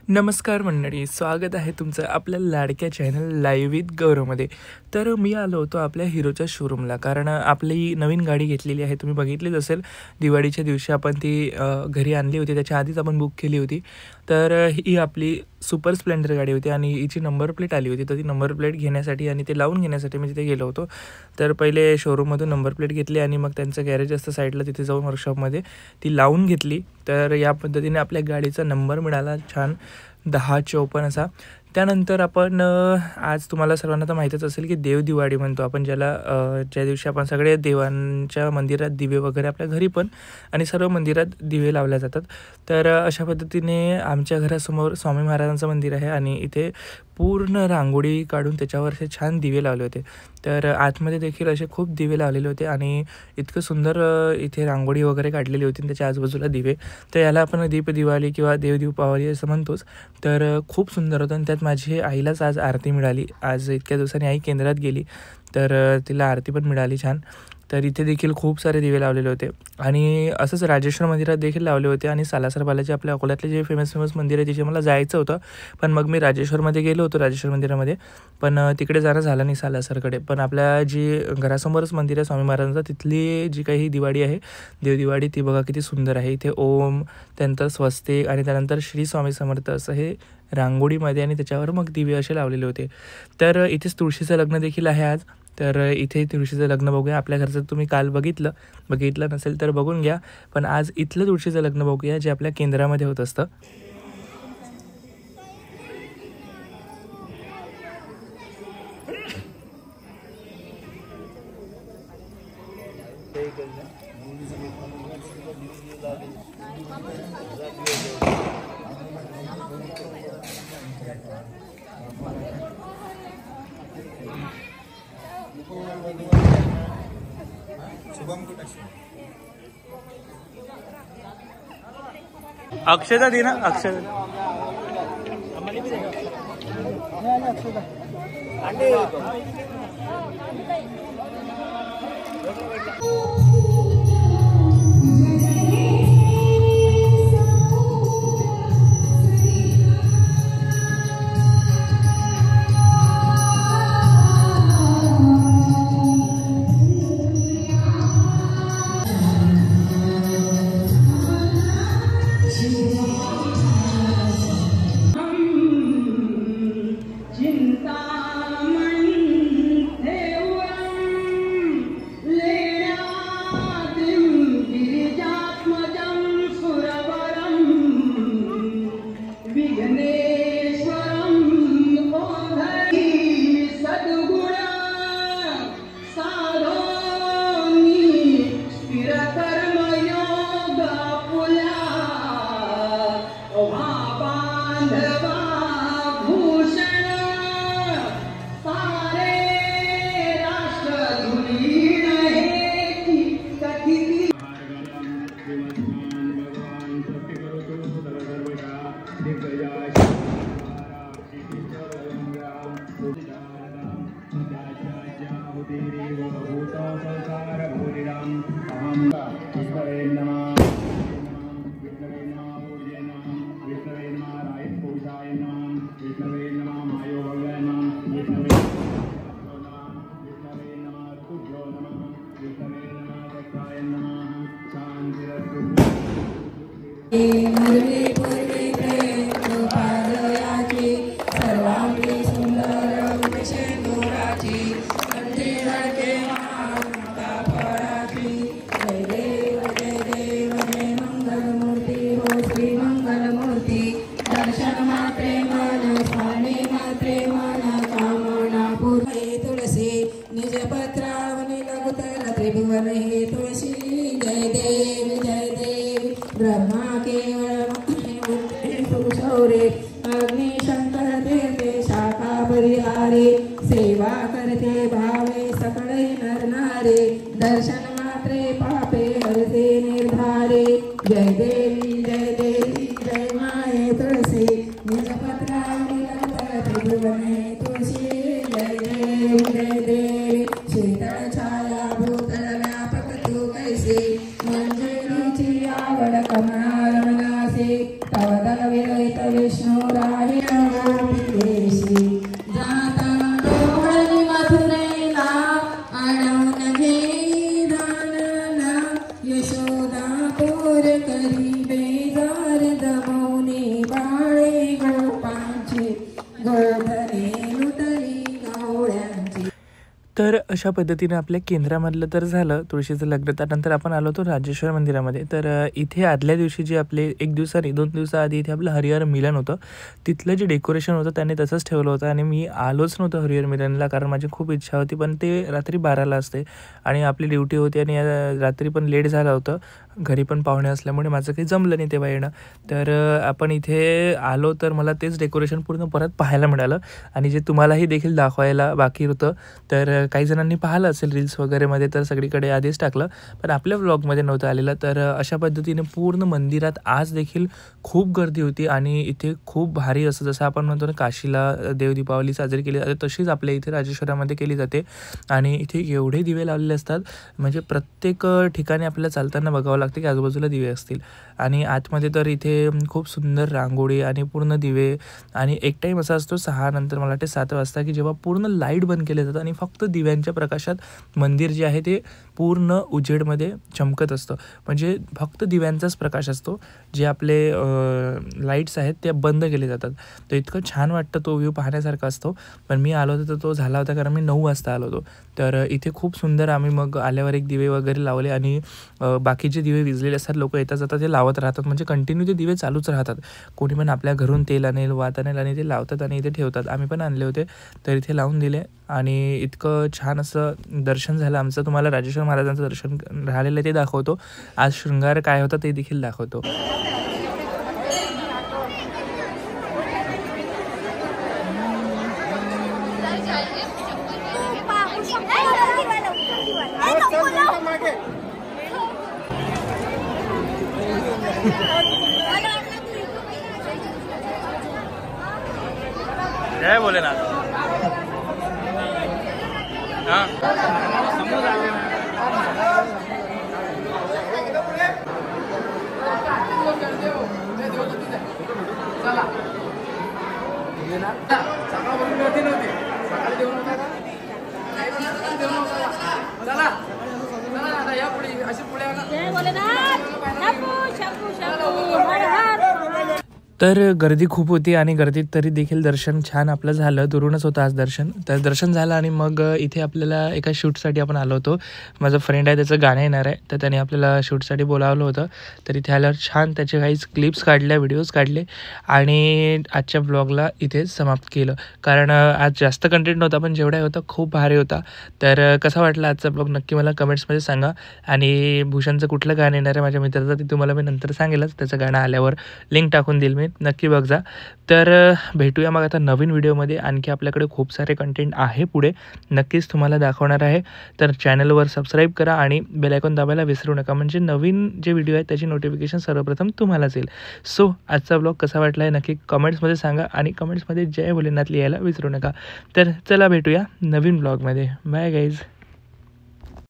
नमस्कार मंडळी, स्वागत आहे तुमचं आपल्या लाडक्या चॅनल लाईव्ह विथ गौरवमध्ये. तर मी आलो होतो आपल्या हिरोच्या शोरूमला, कारण आपली नवीन गाडी घेतलेली आहे. तुम्ही बघितलीच असेल, दिवाळीच्या दिवशी आपण ती घरी आणली होती. त्याच्या आधीच आपण बुक केली होती. तर ही आपली सुपर स्प्लेंडर गाडी होती आणि हिची नंबर प्लेट आली होती. तर ती नंबर प्लेट घेण्यासाठी आणि ते लावून घेण्यासाठी मी तिथे गेलो होतो. तर पहिले शोरूममधून नंबर प्लेट घेतली आणि मग त्यांचं गॅरेज असतं साईडला, तिथे जाऊन वर्कशॉपमध्ये ती लावून घेतली. तर या पद्धतीने आपल्या गाडीचा नंबर मिळाला, छान 1054 असा. त्यानंतर आपण आज तुम्हाला सर्वांना तर माहीतच असेल की देवदिवाळी म्हणतो आपण ज्याला, ज्या दिवशी आपण सगळे देवांच्या मंदिरात दिवे वगैरे, आपल्या घरी पण आणि सर्व मंदिरात दिवे लावल्या जातात. तर अशा पद्धतीने आमच्या घरासमोर स्वामी महाराजांचं मंदिर आहे आणि इथे पूर्ण रांगोळी काढून त्याच्यावर असे छान दिवे लावले होते. तर आतमध्ये देखील असे खूप दिवे लावलेले होते आणि इतकं सुंदर इथे रांगोळी वगैरे काढलेली होती आणि त्याच्या आजूबाजूला दिवे. तर याला आपण दीपदिवाळी किंवा देवदीपावली असं म्हणतोच. तर खूप सुंदर होतं आणि त्यात माझी आईलाच आज आरती मिळाली. आज इतक्या दिवसांनी आई केंद्रात गेली, तर तिला आरती पण मिळाली छान. तर इथे देखील खूप सारे दिवे लावलेले होते आणि असंच राजेश्वर मंदिरात देखील लावले होते. आणि सालासर बालाजी आपल्या अकोल्यातले जे फेमस मंदिर आहे तिथे मला जायचं होतं, पण मग मी राजेश्वरमध्ये गेलो होतो, राजेश्वर मंदिरामध्ये, पण तिकडे जाणं झालं नाही सालासरकडे. पण आपल्या जी घरासमोरच मंदिर आहे स्वामी महाराजांचं, तिथली जी काही दिवाळी आहे, देवदिवाळी, ती बघा किती सुंदर आहे. इथे ओम, त्यानंतर स्वस्तिक आणि त्यानंतर श्री स्वामी समर्थ असं हे रांगोळीमध्ये आणि त्याच्यावर मग दिवे असे लावलेले होते. तर इथेच तुळशीचं लग्न देखील आहे आज. तर इथे तुळशीचं लग्न बघूया. आपल्या घरचं तुम्ही काल बघितलं नसेल तर बघून घ्या, पण आज इथलं तुळशीचं लग्न बघूया जे आपल्या केंद्रामध्ये होत असतं. अक्षता दे ना, अक्षता. ब्रह्मा केवळ अग्नि शंकर देवते शाखा परिहारे सेवा करते भावे सकळे नरनारे दर्शन मात्रे पापे हरते निर्धारे जय देवी जय माये तुळसी निजपत्रावली त्रिभुवने तुळशी जय देवी शीतळ छाया भूतल व्यापक तू कैसी मंजुरीची आवड कमळा रमणासे तव दल विरहित विष्णू तर अशा पद्धतीने आपल्या केंद्रामधलं तर झालं तुळशीचं लग्न. त्यानंतर आपण आलो होतो राजेश्वर मंदिरामध्ये. तर इथे आदल्या दिवशी जे आपले 1 दिवसाआधी 2 दिवसाआधी इथे आपलं हरिहर मिलन होतं. तिथलं जे डेकोरेशन होतं त्याने तसंच ठेवलं होतं आणि मी आलोच नव्हतं हरिहर मिलनला, कारण माझी खूप इच्छा होती. पण ते रात्री 12ला असते आणि आपली ड्युटी होती आणि रात्री पण लेट झालं होतं. घरी पण पाहुणे असल्यामुळे माझं काही जमलं नाही तेव्हा येणं. तर आपण इथे आलो तर मला तेच डेकोरेशन पूर्ण परत पाहायला मिळालं आणि जे तुम्हालाही देखील दाखवायला बाकी होतं. तर काही जणांनी पाहिलं असेल रील्स वगैरेमध्ये, तर सगळीकडे आधीच टाकलं, पण आपल्या व्लॉगमध्ये नव्हतं आलेलं. तर अशा पद्धतीने पूर्ण मंदिरात आज देखील खूप गर्दी होती आणि इथे खूप भारी असं, जसं आपण म्हणतो ना काशीला देव दीपावली साजरी केली जाते, तशीच आपल्या इथे राजेश्वरामध्ये केली जाते. आणि इथे एवढे दिवे लावलेले असतात, म्हणजे प्रत्येक ठिकाणी आपल्याला चालताना बघावं लागते की आजूबाजूला दिवे असतील. आणि आतमध्ये तर इथे खूप सुंदर रांगोळी आणि पूर्ण दिवे. आणि एक टाईम असा असतो 6 नंतर, मला वाटते 7 वाजता, की जेव्हा पूर्ण लाईट बंद केले जातात आणि फक्त दिव्यांच्या प्रकाशात मंदिर जे आहे ते पूर्ण उजेडमध्ये चमकत असतं. म्हणजे फक्त दिव्यांचाच प्रकाश असतो, जे आपले लाईट्स आहेत ते बंद केले जातात. तर इतकं छान वाटतं, तो व्ह्यू पाहण्यासारखा असतो. पण मी आलो होतो तर तो झाला होता कारण मी 9 वाजता आलो होतो. तर इथे खूप सुंदर आम्ही मग आल्यावर एक दिवे वगैरे लावले आणि बाकीचे दिवे विझलेले असतात, लोक येता जाता ते लावत राहतात, म्हणजे कंटिन्यू ते दिवे चालूच राहतात. कोणी पण आपल्या घरून तेल आणेल, वात आणेल आणि ते लावतात आणि इथे ठेवतात. आम्ही पण आणले होते तर इथे लावून दिले आणि इतकं छान असं दर्शन झालं आमचं. तुम्हाला राजेश्वर महाराजांचं दर्शन राहिलेलं ते दाखवतो. आज शृंगार काय होता ते देखील दाखवतो. जय भोलेनाथ. तर गर्दी खूप होती आणि गर्दीत तरी देखील दर्शन छान आपलं झालं. दुरूनच होतं आज दर्शन. तर दर्शन झालं आणि मग इथे आपल्याला एका शूटसाठी आपण आलो होतो. माझा फ्रेंड आहे, त्याचं गाणं येणार आहे, तर त्याने आपल्याला शूटसाठी बोलावलं होतं. तर इथे आल्यावर छान त्याचे काही क्लिप्स काढल्या, व्हिडिओज काढले आणि आजच्या ब्लॉगला इथेच समाप्त केलं. कारण आज जास्त कंटेंट नव्हता, पण जेवढा होता खूप भारी होता. तर कसा वाटला आजचा ब्लॉग नक्की मला कमेंट्समध्ये सांगा. आणि भूषणचं कुठलं गाणं येणार आहे माझ्या मित्राचं ते तुम्हाला मी नंतर सांगेलच. त्याचं गाणं आल्यावर लिंक टाकून देईल मी, नक्की बघ जा. तर भेटूया मग आता नवीन व्हिडिओमध्ये. आणखी आपल्याकडे खूप सारे कंटेंट आहे पुढे, नक्कीच तुम्हाला दाखवणार आहे. तर चॅनलवर सबस्क्राईब करा आणि बेल आयकॉन दाबायला विसरू नका, म्हणजे नवीन जे व्हिडिओ आहेत त्याची नोटिफिकेशन सर्वप्रथम तुम्हालाच येईल. सो आजचा ब्लॉग कसा वाटला आहे नक्की कमेंट्समध्ये सांगा आणि कमेंट्समध्ये जय भोलेनाथ लिहायला विसरू नका. तर चला भेटूया नवीन ब्लॉगमध्ये. Bye guys.